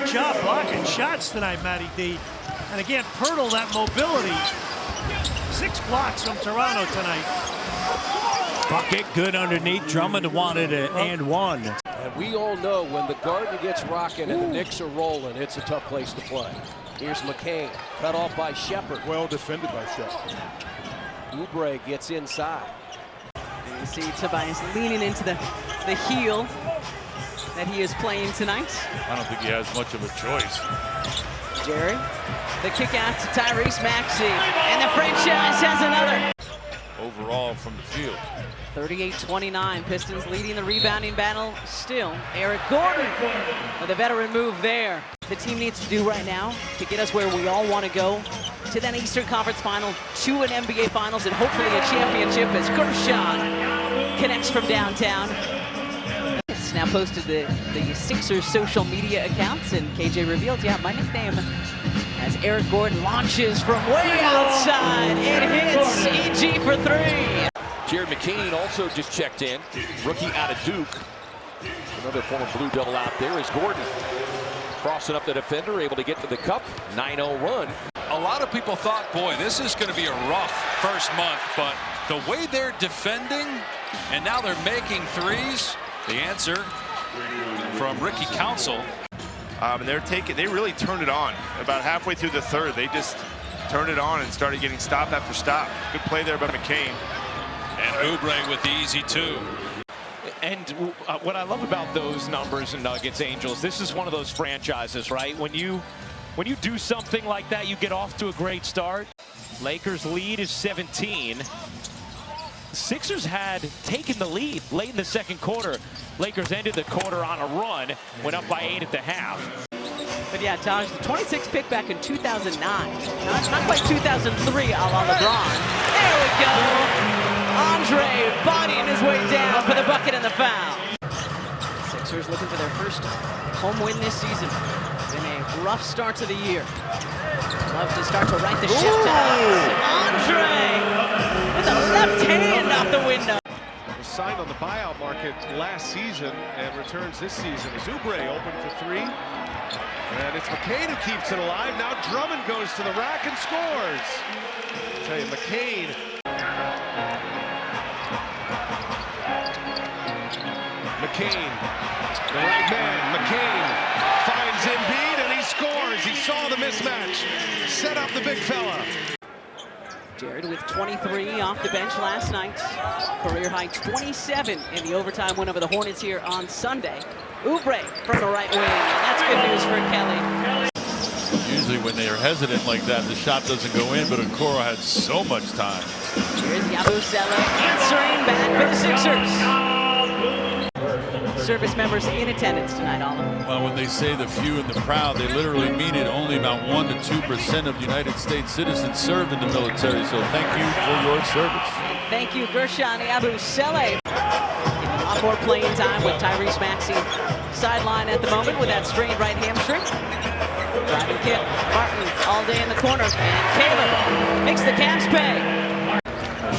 Great job blocking shots tonight, Matty D. And again, Pirtle, that mobility. 6 blocks from Toronto tonight. Bucket good underneath. Drummond wanted it and one. And we all know when the Garden gets rocking and the Knicks are rolling, it's a tough place to play. Here's McCain, cut off by Shepard. Well defended by Shepard. Oubre gets inside. And you see Tobias leaning into the heel that he is playing tonight. I don't think he has much of a choice. Jerry, the kick out to Tyrese Maxey, and the franchise has another. Overall from the field. 38-29, Pistons leading the rebounding battle still. Eric Gordon with a veteran move there. The team needs to do right now to get us where we all want to go, to that Eastern Conference Final, to an NBA Finals, and hopefully a championship as Gershon connects from downtown. It's now posted the Sixers social media accounts, and KJ revealed, yeah, my nickname, as Eric Gordon launches from way outside. It hits EG for 3. Jared McCain also just checked in. Rookie out of Duke. Another former Blue Devil out there is Gordon. Crossing up the defender, able to get to the cup. 9-0 run. A lot of people thought, boy, this is going to be a rough first month, but the way they're defending and now they're making threes, the answer from Ricky Council. And they really turned it on about halfway through the third. They just turned it on and started getting stop after stop. Good play there by McCain. And Oubre with the easy 2. And what I love about those numbers in Nuggets, Angels, this is one of those franchises, right? When you do something like that, you get off to a great start. Lakers lead is 17. Sixers had taken the lead late in the second quarter. Lakers ended the quarter on a run, went up by 8 at the half. But yeah, Taj, the 26th pick back in 2009. Not quite 2003 a la LeBron. There we go. Andre bodying his way down for the bucket and the foul. Sixers looking for their first home win this season. Been a rough start to the year. Love to start to right the ship tonight. Andre with a left hand out the window. Was signed on the buyout market last season and returns this season. As Oubre open for 3. And it's McCain who keeps it alive. Now Drummond goes to the rack and scores. I tell you, McCain. McCain, the right man. McCain finds Embiid and he scores. He saw the mismatch. Set up the big fella. Jared with 23 off the bench last night. Career high 27 in the overtime win over the Hornets here on Sunday. Oubre from the right wing, and that's good news for Kelly. Usually when they are hesitant like that, the shot doesn't go in, but Okoro had so much time. Here's Yabusele answering back for the Sixers. Service members in attendance tonight, Oliver. Well, when they say the few and the proud, they literally mean it. Only about 1 to 2% of United States citizens serve in the military, so thank you for your service. And thank you, Gershon Yabusele. A lot more playing time with Tyrese Maxey sideline at the moment with that strained right hamstring. Driving kick, Martin all day in the corner, and Caleb makes the Cavs pay.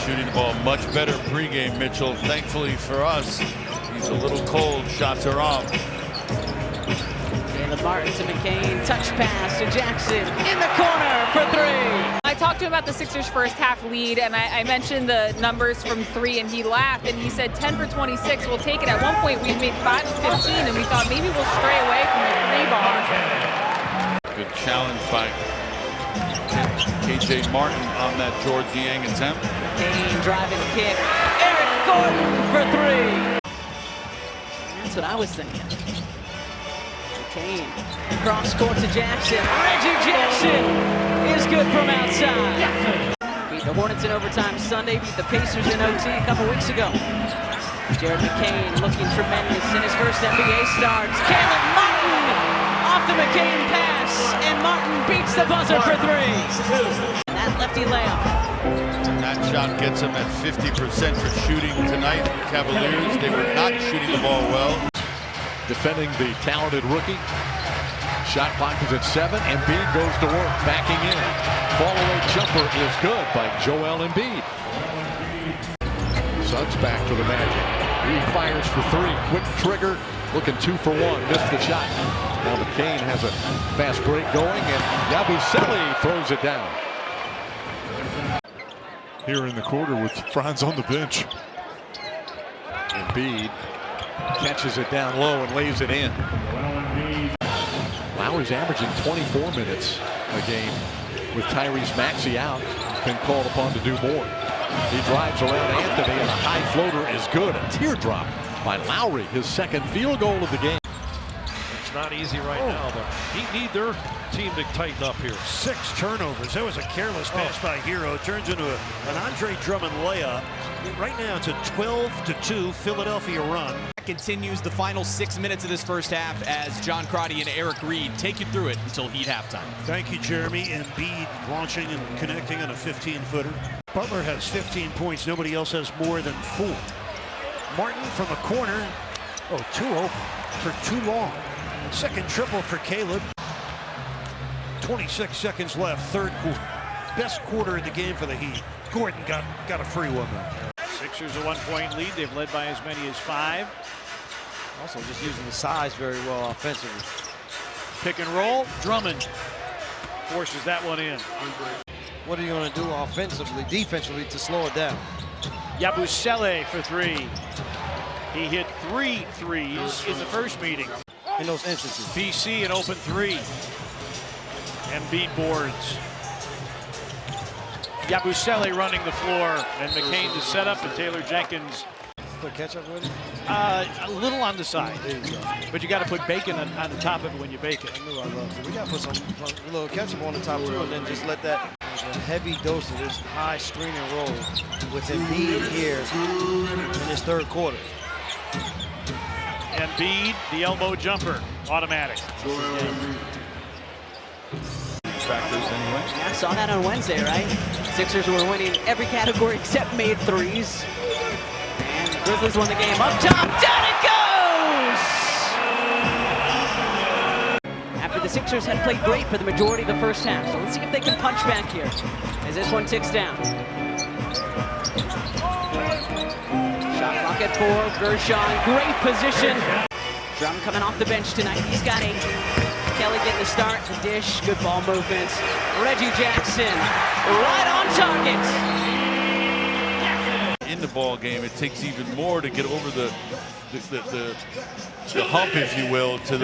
Shooting the ball much better pregame, Mitchell. Thankfully for us, he's a little cold. Shots are off. Caleb Martin to McCain, touch pass to Jackson in the corner for 3. I talked to him about the Sixers' first half lead, and I mentioned the numbers from 3, and he laughed, and he said 10 for 26, we'll take it. At one point, we had made 5 of 15, and we thought maybe we'll stray away from the 3 bar. Good challenge by KJ Martin on that George Niang attempt. McCain driving kick. Eric Gordon for 3. That's what I was thinking. McCain cross court to Jackson. Reggie Jackson is good from outside. Beat the Hornets in overtime Sunday. Beat the Pacers in OT a couple weeks ago. Jared McCain looking tremendous in his first NBA starts. Caleb Martin off the McCain pass, and Martin beats the buzzer for 3. And that lefty layup. That shot gets him at 50% for shooting tonight. Cavaliers, they were not shooting the ball well. Defending the talented rookie. Shot clock is at 7. Embiid goes to work, backing in. Fall-away jumper is good by Joel Embiid. Suns back to the Magic. He fires for 3. Quick trigger. looking 2 for 1. Missed the shot. Now McCain has a fast break going, and Yabusele throws it down. Here in the quarter with Franz on the bench. Embiid catches it down low and lays it in. Lowry's averaging 24 minutes a game with Tyrese Maxey out. Been called upon to do more. He drives around Anthony, and a high floater is good. A teardrop by Lowry, his second field goal of the game. It's not easy right now, but he need their team to tighten up here. 6 turnovers. That was a careless pass by Hero. Turns into an Andre Drummond layup. Right now it's a 12-2 Philadelphia run. Continues the final 6 minutes of this first half as John Crotty and Eric Reed take you through it until Heat halftime. Thank you, Jeremy. Embiid launching and connecting on a 15-footer. Butler has 15 points. Nobody else has more than 4. Martin from the corner. Oh, too open for too long. Second triple for Caleb. 26 seconds left, third quarter. Best quarter of the game for the Heat. Gordon got a free one there. Sixers a 1-point lead. They've led by as many as 5. Also just using the size very well offensively. Pick and roll. Drummond forces that one in. What are you going to do offensively, defensively to slow it down? Yabusele for 3. He hit 3 threes in the first meeting. In those instances. BC an open 3. Embiid boards. Yabusele running the floor, and McCain to set up, and Taylor Jenkins. Put ketchup with it? A little on the side. There you go. But you got to put bacon on the top of it when you bake it. I knew I loved it. We got to put some little ketchup on the top too, and then just let that a heavy dose of this high screen and roll with Embiid here in this third quarter. Embiid, the elbow jumper, automatic. Factors anyway. Yeah, I saw that on Wednesday, right? Sixers were winning every category except made threes. And Grizzlies won the game. Up top, down it goes! After the Sixers had played great for the majority of the first half. So let's see if they can punch back here as this one ticks down. Shot clock at 4, Gershon, great position. Drum coming off the bench tonight, he's got 8. Kelly getting the start, the dish, good ball movements. Reggie Jackson, right on target. In the ball game, it takes even more to get over the hump, if you will, to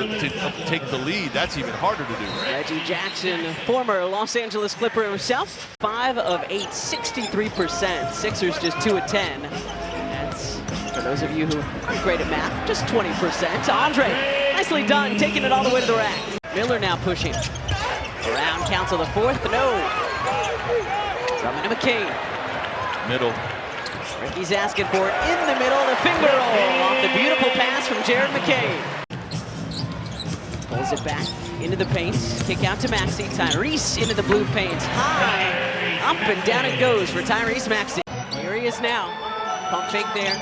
take the lead. That's even harder to do. Reggie Jackson, former Los Angeles Clipper himself, 5 of 8, 63%. Sixers just 2 of 10. That's, for those of you who aren't great at math, just 20%. Andre, nicely done, taking it all the way to the rack. Miller now pushing. Around counts on the 4th, no. Drummond to McCain. Middle. Ricky's asking for it in the middle, the finger roll off the beautiful pass from Jared McCain. Pulls it back into the paint, kick out to Maxey. Tyrese into the blue paint, high, up and down it goes for Tyrese Maxey. Here he is now, pump fake there.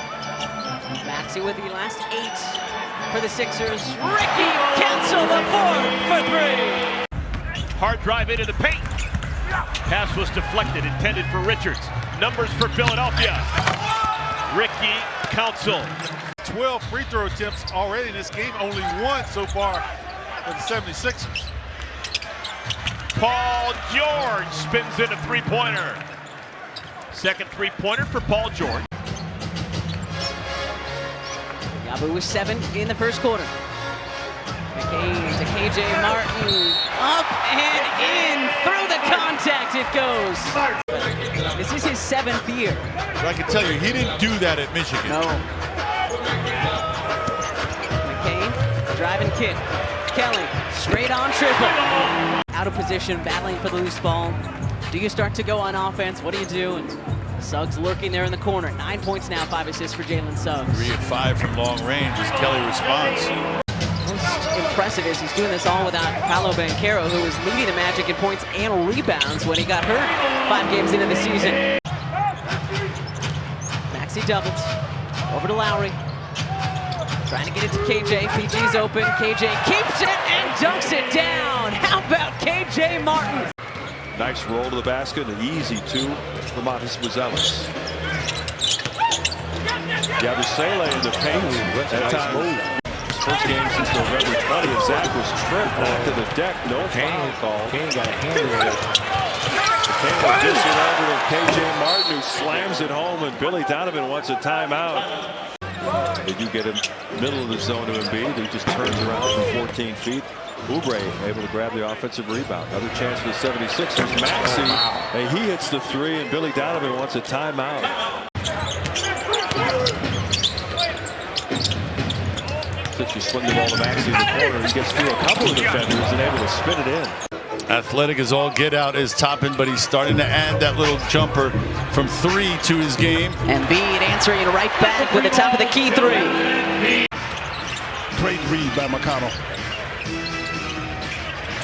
Maxey with the last 8 for the Sixers. Ricky cancel the 4 for 3. Hard drive into the paint. Pass was deflected, intended for Richards. Numbers for Philadelphia. Ricky Council. 12 free throw attempts already in this game, only 1 so far for the 76ers. Paul George spins in a 3-pointer. Second 3-pointer for Paul George. Yabu was 7 in the first quarter. McCain to KJ Martin. Up and in. Through the contact it goes. This is his 7th year. I can tell you, he didn't do that at Michigan. No. McCain, drive and kick. Kelly, straight on triple. Out of position, battling for the loose ball. Do you start to go on offense? What do you do? And Suggs lurking there in the corner. 9 points now, 5 assists for Jalen Suggs. 3 of 5 from long range as Kelly responds. Most impressive is he's doing this all without Paolo Banchero, who was leading the Magic in points and rebounds when he got hurt 5 games into the season. Maxey doubles. Over to Lowry. Trying to get it to KJ. PG's open. KJ keeps it and dunks it down. How about KJ Martin? Nice roll to the basket, an easy 2 for Montes Buzelis. Yabusele in the paint. That time first game since November 20th. Zach was tripped back to the deck. No foul call. McCain got a hand in it. McCain will dish it over to KJ Martin, who slams it home, and Billy Donovan wants a timeout. They do get him middle of the zone to Embiid, who just turns around from 14 feet. Oubre able to grab the offensive rebound. Another chance for the 76ers. Maxey, and he hits the three, and Billy Donovan wants a timeout. Since you swing the ball to Maxey in the corner, he gets through a couple of defenders and able to spin it in. Athletic as all get out is Toppin, but he's starting to add that little jumper from 3 to his game. Embiid answering right back with the top of the key 3. Great read by McConnell.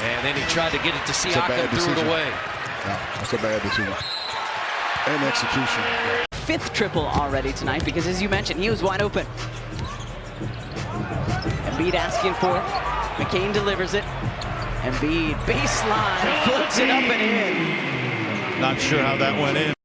And then he tried to get it to Siakam, threw it away. Yeah, that's a bad decision. And execution. 5th triple already tonight because, as you mentioned, he was wide open. Embiid asking for it. McCain delivers it. Embiid baseline, floats it up and in. Not sure how that went in.